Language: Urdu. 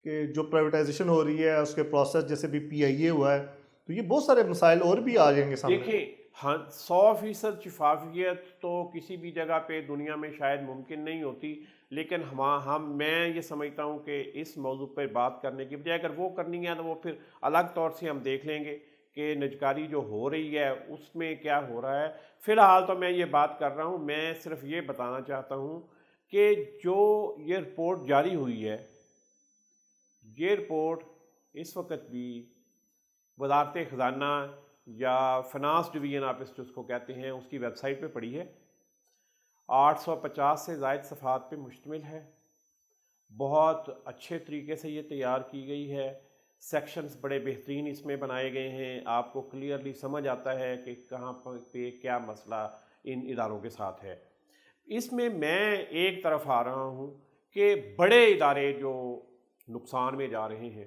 کہ جو پرائیویٹائزیشن ہو رہی ہے اس کے پروسیس جیسے بھی پی آئی اے ہوا ہے، تو یہ بہت سارے مسائل اور بھی آ جائیں گے سامنے. دیکھیں 100% شفافیت تو کسی بھی جگہ پہ دنیا میں شاید ممکن نہیں ہوتی، لیکن میں یہ سمجھتا ہوں کہ اس موضوع پر بات کرنے کی بجائے اگر وہ کرنی ہے تو وہ پھر الگ طور سے ہم دیکھ لیں گے کہ نجکاری جو ہو رہی ہے اس میں کیا ہو رہا ہے. فی الحال تو میں یہ بات کر رہا ہوں، میں صرف یہ بتانا چاہتا ہوں کہ جو یہ رپورٹ جاری ہوئی ہے، یہ رپورٹ اس وقت بھی وزارت خزانہ یا فنانس ڈویژن آفس جو اس کو کہتے ہیں اس کی ویب سائٹ پہ پڑی ہے. 850 سے زائد صفحات پہ مشتمل ہے. بہت اچھے طریقے سے یہ تیار کی گئی ہے. سیکشنز بڑے بہترین اس میں بنائے گئے ہیں. آپ کو کلیئرلی سمجھ آتا ہے کہ کہاں پہ کیا مسئلہ ان اداروں کے ساتھ ہے. اس میں ایک طرف آ رہا ہوں کہ بڑے ادارے جو نقصان میں جا رہے ہیں